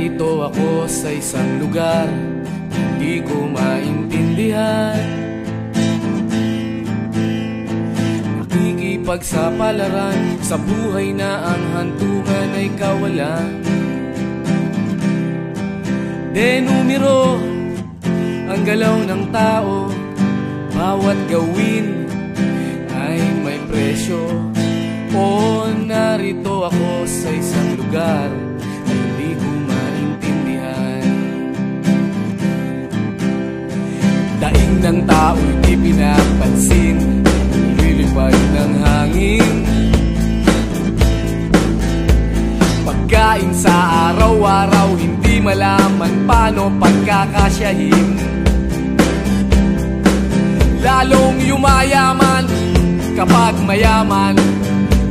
Narito ako sa isang lugar di ko maintindihan. Nakikipagsapalaran sa buhay na ang hantungan ay kawalan. Denumero ang galaw ng tao, bawat gawin ay may presyo. O narito ako sa isang lugar na hindi ko maintindihan. Daing ng tao'y di pinapansin, lilipad ng hangin. Pagkain sa araw-araw, hindi malaman paano pagkakasyahin. Lalong yumayaman kapag mayaman,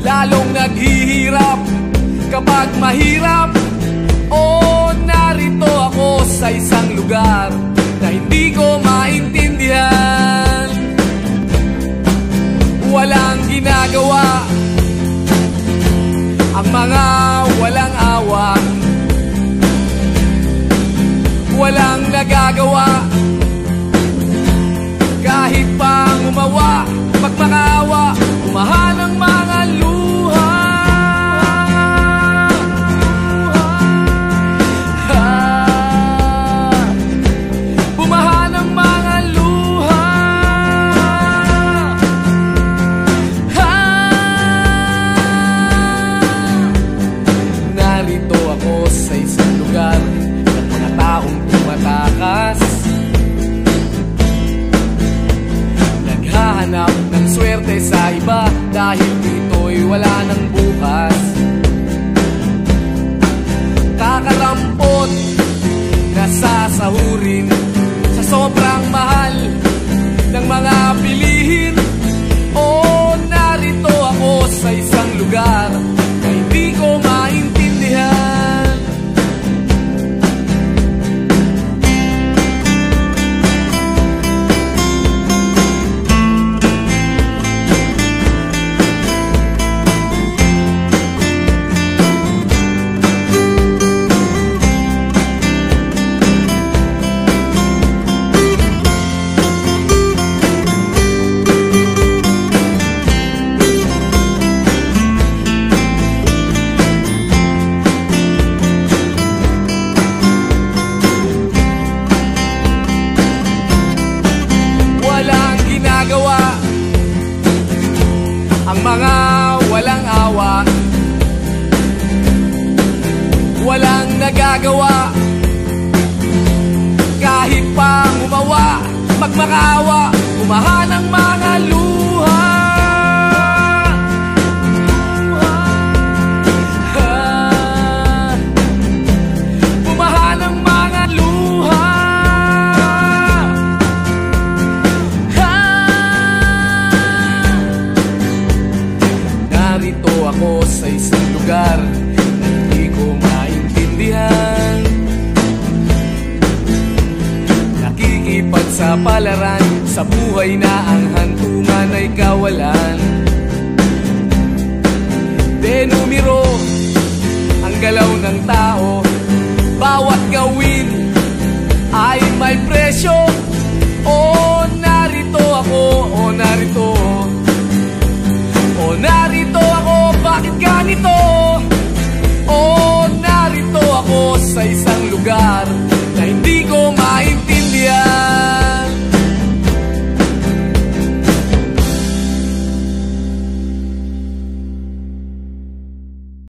lalong naghihirap kapag mahirap. O narito ako sa isang lugar na hindi ko maintindihan. Walang ginagawa ang mga walang awa, walang nagagawa kahit pang umawa, magmakaawa, umahan ang mga luha. Bumahan ang mga luha. Narito ako sa isang lugar ng mga taong tumatakas, naghahanap ng swerte sa iba dahil dito'y wala ng bukas. Kakarampot na sasahurin sa sobrang mahal ng mga bilihin. O narito ako sa isang lugar na hindi ko maintindihan. Ang mga walang awa, walang nagagawa kahit pang umawa, magmakaawa, umahan ang mga luha. Bumahan ang mga luha. Narito ako sa isang lugar na hindi ko maintindihan. Nakikipagsapalaran sa buhay na ang hantungan ay kawalan. Denumero ang galaw ng tao, bawat gawin ay may presyo. O narito ako, o narito, o narito ako, bakit ganito? O narito ako sa isang lugar na hindi ko maintindihan.